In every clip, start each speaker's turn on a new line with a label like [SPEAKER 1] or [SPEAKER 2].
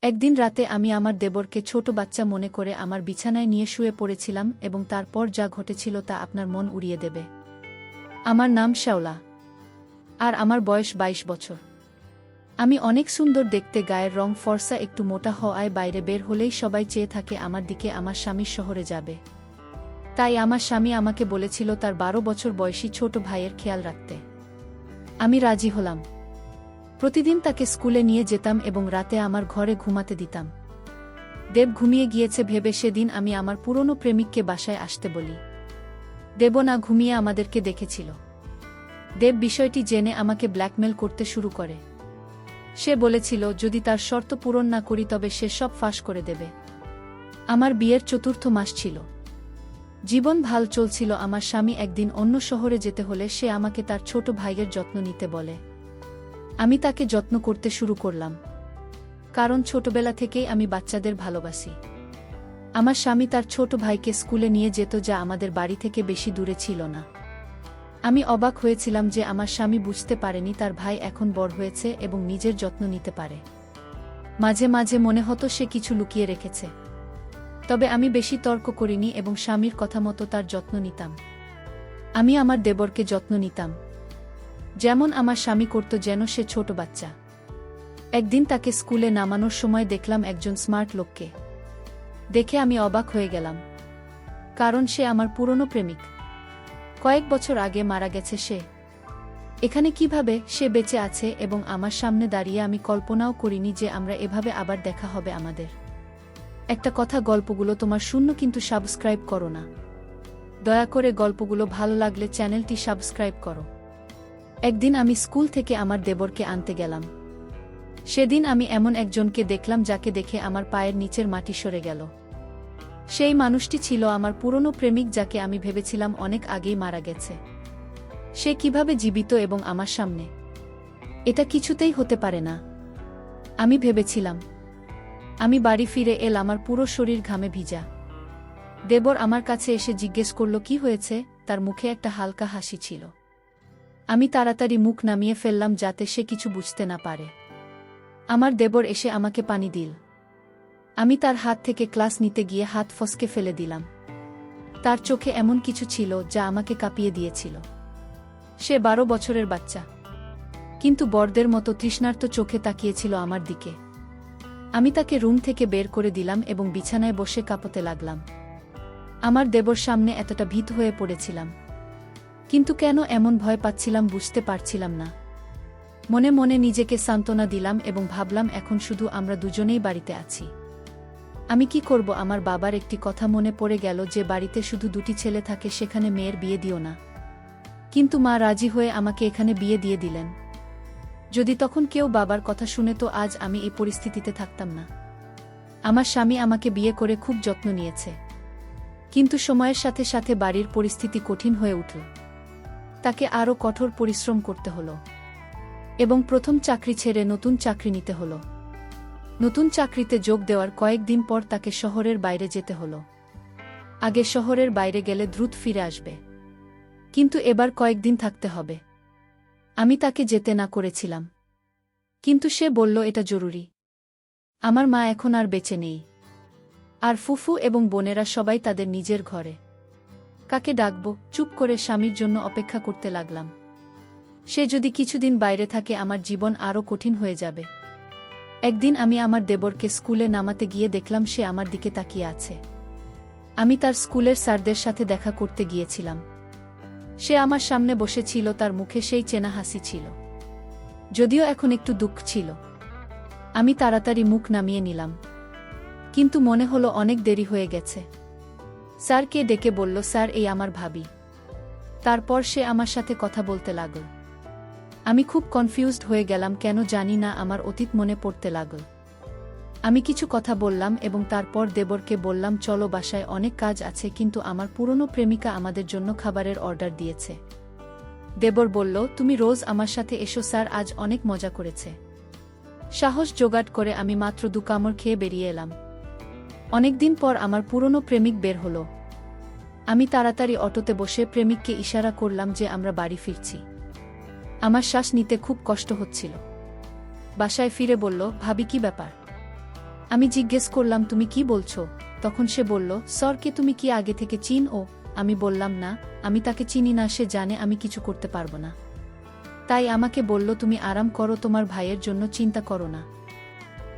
[SPEAKER 1] একদিন রাতে আমি আমার দেবরকে ছোট বাচ্চা মনে করে আমার বিছানায় নিয়ে শুয়ে পড়েছিলাম এবং তারপর যা ঘটেছিল তা আপনার মন উড়িয়ে দেবে। আমার নাম শাওলা। আর আমার বয়স ২২ বছর। আমি অনেক সুন্দর দেখতে, গায়ের রং ফর্সা, একটু মোটা হওয়ায় বাইরে বের হলেই সবাই চেয়ে থাকে আমার দিকে। আমার স্বামীর শহরে যাবে, তাই আমার স্বামী আমাকে বলেছিল তার ১২ বছর বয়সী ছোট ভাইয়ের খেয়াল রাখতে। আমি রাজি হলাম। প্রতিদিন তাকে স্কুলে নিয়ে যেতাম এবং রাতে আমার ঘরে ঘুমাতে দিতাম। দেব ঘুমিয়ে গিয়েছে ভেবে সেদিন আমি আমার পুরনো প্রেমিককে বাসায় আসতে বলি। দেব না ঘুমিয়ে আমাদেরকে দেখেছিল। দেব বিষয়টি জেনে আমাকে ব্ল্যাকমেল করতে শুরু করে। সে বলেছিল যদি তার শর্ত পূরণ না করি তবে সে সব ফাঁস করে দেবে। আমার বিয়ের ৪র্থ মাস ছিল। জীবন ভাল চলছিল। আমার স্বামী একদিন অন্য শহরে যেতে হলে সে আমাকে তার ছোট ভাইয়ের যত্ন নিতে বলে। আমি তাকে যত্ন করতে শুরু করলাম, কারণ ছোটবেলা থেকেই আমি বাচ্চাদের ভালোবাসি। আমার স্বামী তার ছোট ভাইকে স্কুলে নিয়ে যেত, যা আমাদের বাড়ি থেকে বেশি দূরে ছিল না। আমি অবাক হয়েছিলাম যে আমার স্বামী বুঝতে পারেনি তার ভাই এখন বড় হয়েছে এবং নিজের যত্ন নিতে পারে। মাঝে মাঝে মনে হতো সে কিছু লুকিয়ে রেখেছে। তবে আমি বেশি তর্ক করিনি এবং স্বামীর কথা মতো তার যত্ন নিতাম। আমি আমার দেবরকে যত্ন নিতাম যেমন আমার স্বামী করত, যেন সে ছোট বাচ্চা। একদিন তাকে স্কুলে নামানোর সময় দেখলাম একজন স্মার্ট লোককে। দেখে আমি অবাক হয়ে গেলাম, কারণ সে আমার পুরনো প্রেমিক। কয়েক বছর আগে মারা গেছে সে। এখানে কিভাবে সে বেঁচে আছে এবং আমার সামনে দাঁড়িয়ে আমি কল্পনাও করিনি যে আমরা এভাবে আবার দেখা হবে আমাদের। একটা কথা, গল্পগুলো তোমার শূন্য, কিন্তু সাবস্ক্রাইব করো না। দয়া করে গল্পগুলো ভালো লাগলে চ্যানেলটি সাবস্ক্রাইব করো। একদিন আমি স্কুল থেকে আমার দেবরকে আনতে গেলাম। সেদিন আমি এমন একজনকে দেখলাম যাকে দেখে আমার পায়ের নিচের মাটি সরে গেল। সেই মানুষটি ছিল আমার পুরনো প্রেমিক, যাকে আমি ভেবেছিলাম অনেক আগেই মারা গেছে। সে কিভাবে জীবিত এবং আমার সামনে? এটা কিছুতেই হতে পারে না, আমি ভেবেছিলাম। আমি বাড়ি ফিরে আমার পুরো শরীর ঘামে ভিজা। দেবর আমার কাছে এসে জিজ্ঞেস করল কি হয়েছে। তার মুখে একটা হালকা হাসি ছিল। আমি তাড়াতাড়ি মুখ নামিয়ে ফেললাম যাতে সে কিছু বুঝতে না পারে। আমার দেবর এসে আমাকে পানি দিল। আমি তার হাত থেকে ক্লাস নিতে গিয়ে হাত ফসকে ফেলে দিলাম। তার চোখে এমন কিছু ছিল যা আমাকে কাঁপিয়ে দিয়েছিল। সে ১২ বছরের বাচ্চা, কিন্তু বড়দের মতো তৃষ্ণার্ত চোখে তাকিয়েছিল আমার দিকে। আমি তাকে রুম থেকে বের করে দিলাম এবং বিছানায় বসে কাঁপতে লাগলাম। আমার দেবর সামনে এতটা ভীত হয়ে পড়েছিলাম, কিন্তু কেন এমন ভয় পাচ্ছিলাম বুঝতে পারছিলাম না। মনে মনে নিজেকে সান্ত্বনা দিলাম এবং ভাবলাম এখন শুধু আমরা দুজনেই বাড়িতে আছি। আমি কি করব? আমার বাবার একটি কথা মনে পড়ে গেল, যে বাড়িতে শুধু 2টি ছেলে থাকে সেখানে মেয়ের বিয়ে দিও না। কিন্তু মা রাজি হয়ে আমাকে এখানে বিয়ে দিয়ে দিলেন। যদি তখন কেউ বাবার কথা শুনে তো আজ আমি এই পরিস্থিতিতে থাকতাম না। আমার স্বামী আমাকে বিয়ে করে খুব যত্ন নিয়েছে, কিন্তু সময়ের সাথে সাথে বাড়ির পরিস্থিতি কঠিন হয়ে উঠল। তাকে আরও কঠোর পরিশ্রম করতে হলো এবং প্রথম চাকরি ছেড়ে নতুন চাকরি নিতে হলো। নতুন চাকরিতে যোগ দেওয়ার কয়েকদিন পর তাকে শহরের বাইরে যেতে হলো। আগে শহরের বাইরে গেলে দ্রুত ফিরে আসবে, কিন্তু এবার কয়েকদিন থাকতে হবে। আমি তাকে যেতে না করেছিলাম, কিন্তু সে বলল এটা জরুরি। আমার মা এখন আর বেঁচে নেই, আর ফুফু এবং বোনেরা সবাই তাদের নিজের ঘরে। কাকে ডাকব? চুপ করে স্বামীর জন্য অপেক্ষা করতে লাগলাম। সে যদি কিছুদিন বাইরে থাকে আমার জীবন আরও কঠিন হয়ে যাবে। একদিন আমি আমার দেবরকে স্কুলে নামাতে গিয়ে দেখলাম সে আমার দিকে তাকিয়ে আছে। আমি তার স্কুলের স্যারদের সাথে দেখা করতে গিয়েছিলাম। সে আমার সামনে বসেছিল, তার মুখে সেই চেনা হাসি ছিল, যদিও এখন একটু দুঃখ ছিল। আমি তাড়াতাড়ি মুখ নামিয়ে নিলাম, কিন্তু মনে হলো অনেক দেরি হয়ে গেছে। স্যারকে ডেকে বলল, স্যার, এই আমার ভাবি। তারপর সে আমার সাথে কথা বলতে লাগল। আমি খুব কনফিউজড হয়ে গেলাম, কেন জানি না আমার অতীত মনে পড়তে লাগল। আমি কিছু কথা বললাম এবং তারপর দেবরকে বললাম চলো বাসায়, অনেক কাজ আছে, কিন্তু আমার পুরনো প্রেমিকা আমাদের জন্য খাবারের অর্ডার দিয়েছে। দেবর বলল, তুমি রোজ আমার সাথে এসো, স্যার আজ অনেক মজা করেছে। সাহস জোগাড় করে আমি মাত্র 2 কামড় খেয়ে বেরিয়ে এলাম। অনেকদিন পর আমার পুরনো প্রেমিক বের হলো। আমি তাড়াতাড়ি অটোতে বসে প্রেমিককে ইশারা করলাম যে আমরা বাড়ি ফিরছি। আমার শ্বাস নিতে খুব কষ্ট হচ্ছিল। বাসায় ফিরে বলল, ভাবি কি ব্যাপার? আমি জিজ্ঞেস করলাম, তুমি কি বলছো? তখন সে বলল, স্যারকে তুমি কি আগে থেকে চিনো? আমি বললাম, না, আমি তাকে চিনি না, সে জানে আমি কিছু করতে পারবো না। তাই আমাকে বলল, তুমি আরাম করো, তোমার ভাইয়ের জন্য চিন্তা করো না।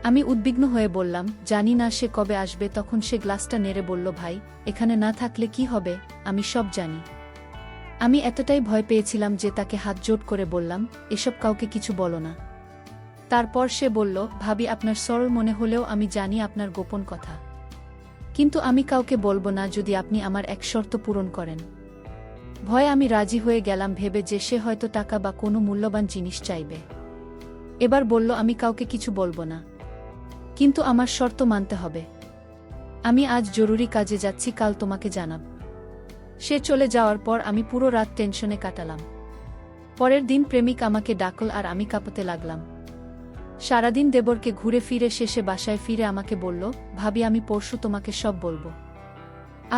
[SPEAKER 1] আমি উদ্বিগ্ন হয়ে বললাম, জানি না সে কবে আসবে। তখন সে গ্লাসটা নেড়ে বলল, ভাই, এখানে না থাকলে কি হবে? আমি সব জানি। আমি এতটাই ভয় পেয়েছিলাম যে তাকে হাত জোড় করে বললাম, এসব কাউকে কিছু বলো না। তারপর সে বলল, ভাবি, আপনার সরল মনে হলেও আমি জানি আপনার গোপন কথা। কিন্তু আমি কাউকে বলবো না যদি আপনি আমার এক শর্ত পূরণ করেন। ভয়ে আমি রাজি হয়ে গেলাম, ভেবে যে সে হয়তো টাকা বা কোনো মূল্যবান জিনিস চাইবে। এবার বলল, আমি কাউকে কিছু বলবো না, কিন্তু আমার শর্ত মানতে হবে। আমি আজ জরুরি কাজে যাচ্ছি, কাল তোমাকে জানাব। সে চলে যাওয়ার পর আমি পুরো রাত টেনশনে কাটালাম। পরের দিন প্রেমিক আমাকে ডাকল আর আমি কাঁপতে লাগলাম। সারাদিন দেবরকে ঘুরে ফিরে শেষে বাসায় ফিরে আমাকে বলল, ভাবি, আমি পরশু তোমাকে সব বলবো।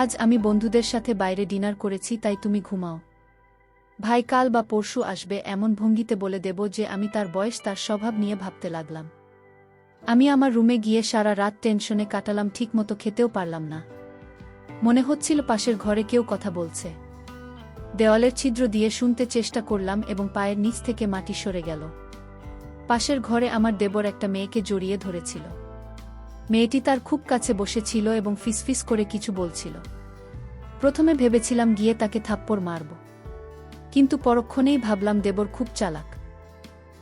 [SPEAKER 1] আজ আমি বন্ধুদের সাথে বাইরে ডিনার করেছি, তাই তুমি ঘুমাও। ভাই কাল বা পরশু আসবে, এমন ভঙ্গিতে বলে দেব যে আমি তার বয়স, তার স্বভাব নিয়ে ভাবতে লাগলাম। আমি আমার রুমে গিয়ে সারা রাত টেনশনে কাটালাম, ঠিকমতো খেতেও পারলাম না। মনে হচ্ছিল পাশের ঘরে কেউ কথা বলছে। দেওয়ালের ছিদ্র দিয়ে শুনতে চেষ্টা করলাম এবং পায়ের নিচ থেকে মাটি সরে গেল। পাশের ঘরে আমার দেবর একটা মেয়েকে জড়িয়ে ধরেছিল। মেয়েটি তার খুব কাছে বসেছিল এবং ফিসফিস করে কিছু বলছিল। প্রথমে ভেবেছিলাম গিয়ে তাকে থাপ্পড় মারব, কিন্তু পরক্ষণেই ভাবলাম দেবর খুব চালাক।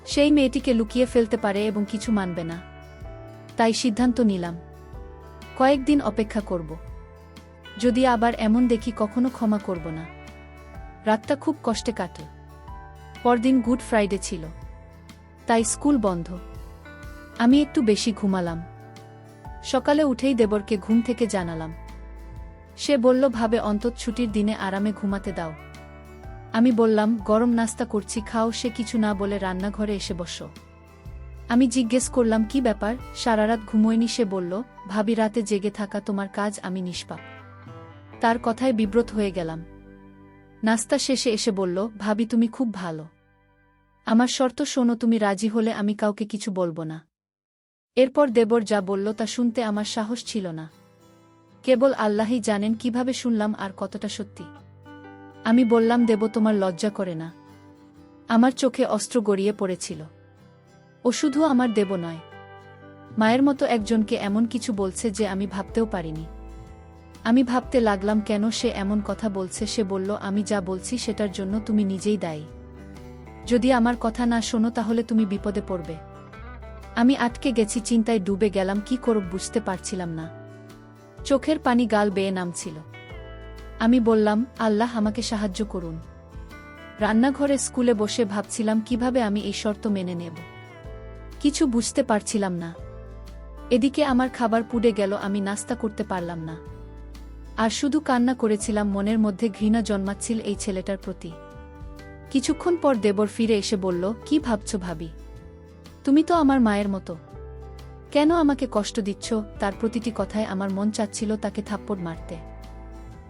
[SPEAKER 1] সেই মেয়েটিকে লুকিয়ে ফেলতে পারে এবং কিছু মানবে না। তাই সিদ্ধান্ত নিলাম, কয়েকদিন অপেক্ষা করব। যদি আবার এমন দেখি, কখনো ক্ষমা করব না। রাতটা খুব কষ্টে কাটল। পরদিন গুড ফ্রাইডে ছিল, তাই স্কুল বন্ধ। আমি একটু বেশি ঘুমালাম। সকালে উঠেই দেবরকে ঘুম থেকে জানালাম। সে বলল, ভাবে, অন্তত ছুটির দিনে আরামে ঘুমাতে দাও। আমি বললাম, গরম নাস্তা করছি, খাও। সে কিছু না বলে রান্নাঘরে এসে বসো। আমি জিজ্ঞেস করলাম, কি ব্যাপার, সারারাত ঘুমোয়নি? সে বলল, ভাবি, রাতে জেগে থাকা তোমার কাজ, আমি নিষ্পাপ। তার কথায় বিব্রত হয়ে গেলাম। নাস্তা শেষে এসে বলল, ভাবি, তুমি খুব ভালো। আমার শর্ত শোনো, তুমি রাজি হলে আমি কাউকে কিছু বলবো না। এরপর দেবর যা বলল তা শুনতে আমার সাহস ছিল না। কেবল আল্লাহই জানেন কিভাবে শুনলাম আর কতটা সত্যি। আমি বললাম, দেব, তোমার লজ্জা করে না? আমার চোখে অস্ত্র গড়িয়ে পড়েছিল। ও শুধু আমার দেব নয়, মায়ের মতো একজনকে এমন কিছু বলছে যে আমি ভাবতেও পারিনি। আমি ভাবতে লাগলাম, কেন সে এমন কথা বলছে। সে বলল, আমি যা বলছি সেটার জন্য তুমি নিজেই দায়ী। যদি আমার কথা না শোনো তাহলে তুমি বিপদে পড়বে। আমি আটকে গেছি, চিন্তায় ডুবে গেলাম, কি করব বুঝতে পারছিলাম না। চোখের পানি গাল বেয়ে নামছিল। আমি বললাম, আল্লাহ, আমাকে সাহায্য করুন। রান্নাঘরে স্কুলে বসে ভাবছিলাম কিভাবে আমি এই শর্ত মেনে নেব। কিছু বুঝতে পারছিলাম না। এদিকে আমার খাবার পুড়ে গেল, আমি নাস্তা করতে পারলাম না। আর শুধু কান্না করেছিলাম, মনের মধ্যে ঘৃণা জন্মাচ্ছিল এই ছেলেটার প্রতি। কিছুক্ষণ পর দেবর ফিরে এসে বলল, কি ভাবছো ভাবি? তুমি তো আমার মায়ের মতো, কেন আমাকে কষ্ট দিচ্ছ? তার প্রতিটি কথায় আমার মন চাচ্ছিল তাকে থাপ্পড় মারতে,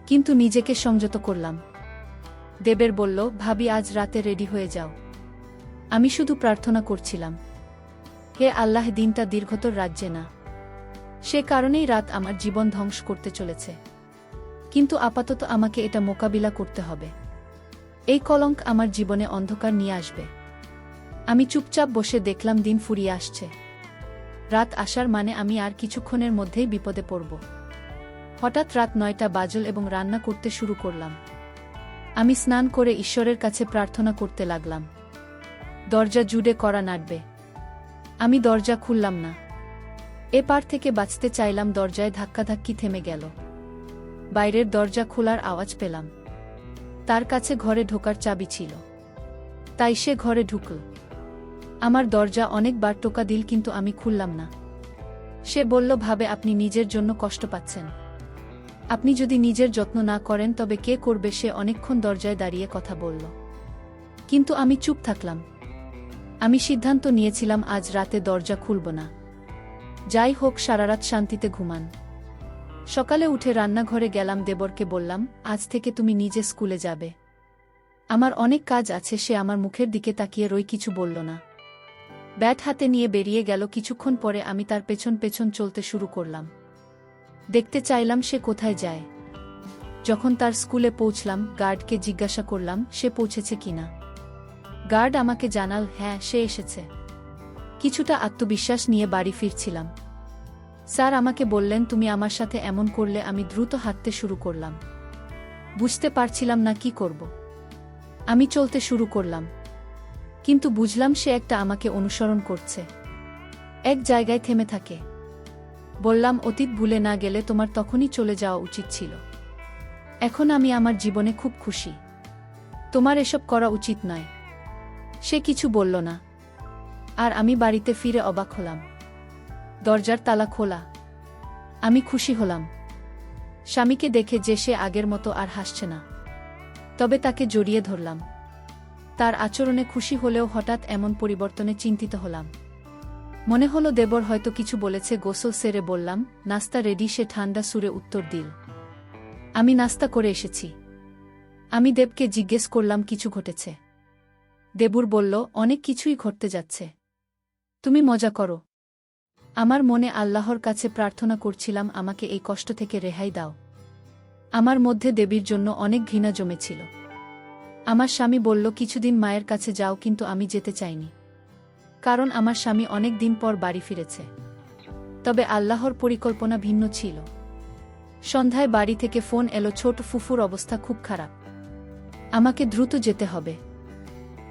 [SPEAKER 1] কিন্তু নিজেকে সংযত করলাম। দেবের বলল, ভাবি, আজ রাতে রেডি হয়ে যাও। আমি শুধু প্রার্থনা করছিলাম, হে আল্লাহ, দিনটা দীর্ঘতর রাজ্যে না। সে কারণেই রাত আমার জীবন ধ্বংস করতে চলেছে, কিন্তু আপাতত আমাকে এটা মোকাবিলা করতে হবে। এই কলঙ্ক আমার জীবনে অন্ধকার নিয়ে আসবে। আমি চুপচাপ বসে দেখলাম দিন ফুরিয়ে আসছে। রাত আসার মানে আমি আর কিছুক্ষণের মধ্যেই বিপদে পড়ব। হঠাৎ রাত 9টা বাজল এবং রান্না করতে শুরু করলাম। আমি স্নান করে ঈশ্বরের কাছে প্রার্থনা করতে লাগলাম। দরজা জুড়ে কড়া নাড়বে। আমি দরজা খুললাম না। এপার থেকে বাঁচতে চাইলাম, দরজায় ধাক্কাধাক্কি থেমে গেল। বাইরের দরজা খোলার আওয়াজ পেলাম। তার কাছে ঘরে ঢোকার চাবি ছিল, তাই সে ঘরে ঢুকল। আমার দরজা অনেকবার টোকা দিল, কিন্তু আমি খুললাম না। সে বলল, ভাবে, আপনি নিজের জন্য কষ্ট পাচ্ছেন। আপনি যদি নিজের যত্ন না করেন তবে কে করবে? সে অনেকক্ষণ দরজায় দাঁড়িয়ে কথা বলল, কিন্তু আমি চুপ থাকলাম। আমি সিদ্ধান্ত নিয়েছিলাম আজ রাতে দরজা খুলব না। যাই হোক, সারারাত শান্তিতে ঘুমান। সকালে উঠে রান্নাঘরে গেলাম। দেবরকে বললাম, আজ থেকে তুমি নিজে স্কুলে যাবে। আমার অনেক কাজ আছে। সে আমার মুখের দিকে তাকিয়ে রই, কিছু বলল না। ব্যাট হাতে নিয়ে বেরিয়ে গেল। কিছুক্ষণ পরে আমি তার পেছন পেছন চলতে শুরু করলাম। দেখতে চাইলাম সে কোথায় যায়। যখন তার স্কুলে পৌঁছলাম, গার্ডকে জিজ্ঞাসা করলাম সে পৌঁছেছে কিনা। গার্ড আমাকে জানাল, হ্যাঁ, সে এসেছে। কিছুটা আত্মবিশ্বাস নিয়ে বাড়ি ফিরছিলাম। স্যার আমাকে বললেন, তুমি আমার সাথে এমন করলে। আমি দ্রুত হাঁটতে শুরু করলাম। বুঝতে পারছিলাম না কি করব। আমি চলতে শুরু করলাম, কিন্তু বুঝলাম সে একটা আমাকে অনুসরণ করছে। এক জায়গায় থেমে থাকে। বললাম, অতীত ভুলে না গেলে তোমার তখনই চলে যাওয়া উচিত ছিল। এখন আমি আমার জীবনে খুব খুশি। তোমার এসব করা উচিত নয়। সে কিছু বলল না। আর আমি বাড়িতে ফিরে অবাক হলাম। দরজার তালা খোলা। আমি খুশি হলাম স্বামীকে দেখে যে সে আগের মতো আর হাসছে না। তবে তাকে জড়িয়ে ধরলাম। তার আচরণে খুশি হলেও হঠাৎ এমন পরিবর্তনে চিন্তিত হলাম। মনে হলো দেবর হয়তো কিছু বলেছে। গোসল সেরে বললাম, নাস্তা রেডি। সে ঠান্ডা সুরে উত্তর দিল, আমি নাস্তা করে এসেছি। আমি দেবকে জিজ্ঞেস করলাম, কিছু ঘটেছে? দেবুর বলল, অনেক কিছুই ঘটতে যাচ্ছে। তুমি মজা করো। আমার মনে আল্লাহর কাছে প্রার্থনা করছিলাম, আমাকে এই কষ্ট থেকে রেহাই দাও। আমার মধ্যে দেবীর জন্য অনেক ঘৃণা জমেছিল। আমার স্বামী বলল, কিছুদিন মায়ের কাছে যাও, কিন্তু আমি যেতে চাইনি। কারণ আমার স্বামী অনেক দিন পর বাড়ি ফিরেছে। তবে আল্লাহর পরিকল্পনা ভিন্ন ছিল। সন্ধ্যায় বাড়ি থেকে ফোন এলো, ছোট ফুফুর অবস্থা খুব খারাপ। আমাকে দ্রুত যেতে হবে।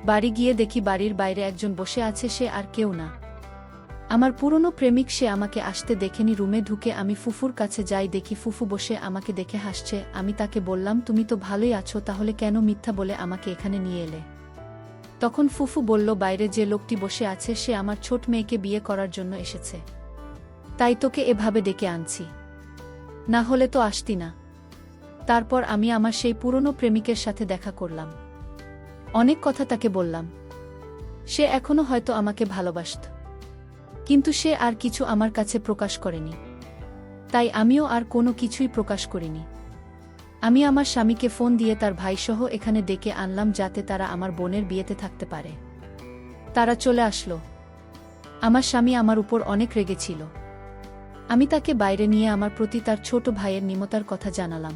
[SPEAKER 1] বাড়ি গিয়ে দেখি বাড়ির বাইরে একজন বসে আছে। সে আর কেউ না, আমার পুরনো প্রেমিক। সে আমাকে আসতে দেখেনি। রুমে ঢুকে আমি ফুফুর কাছে যাই। দেখি ফুফু বসে আমাকে দেখে হাসছে। আমি তাকে বললাম, তুমি তো ভালোই আছো, তাহলে কেন মিথ্যা বলে আমাকে এখানে নিয়ে এলে? তখন ফুফু বলল, বাইরে যে লোকটি বসে আছে সে আমার ছোট মেয়েকে বিয়ে করার জন্য এসেছে। তাই তোকে এভাবে ডেকে আনছি, না হলে তো আসতি না। তারপর আমি আমার সেই পুরনো প্রেমিকের সাথে দেখা করলাম। অনেক কথা তাকে বললাম। সে এখনো হয়তো আমাকে ভালোবাসত, কিন্তু সে আর কিছু আমার কাছে প্রকাশ করেনি। তাই আমিও আর কোনো কিছুই প্রকাশ করিনি। আমি আমার স্বামীকে ফোন দিয়ে তার ভাইসহ এখানে ডেকে আনলাম, যাতে তারা আমার বোনের বিয়েতে থাকতে পারে। তারা চলে আসলো। আমার স্বামী আমার উপর অনেক রেগেছিল। আমি তাকে বাইরে নিয়ে আমার প্রতি তার ছোট ভাইয়ের নিমতার কথা জানালাম।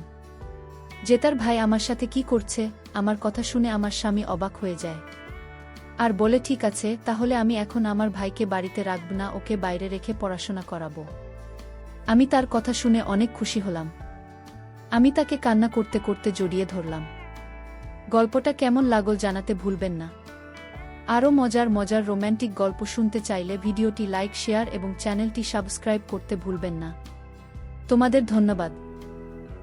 [SPEAKER 1] যে তার ভাই আমার সাথে কি করছে। আমার কথা শুনে আমার স্বামী অবাক হয়ে যায় আর বলে, ঠিক আছে, তাহলে আমি এখন আমার ভাইকে বাড়িতে রাখব না, ওকে বাইরে রেখে পড়াশোনা করাবো। আমি তার কথা শুনে অনেক খুশি হলাম। আমি তাকে কান্না করতে করতে জড়িয়ে ধরলাম। গল্পটা কেমন লাগল জানাতে ভুলবেন না। আরও মজার মজার রোম্যান্টিক গল্প শুনতে চাইলে ভিডিওটি লাইক, শেয়ার এবং চ্যানেলটি সাবস্ক্রাইব করতে ভুলবেন না। তোমাদের ধন্যবাদ।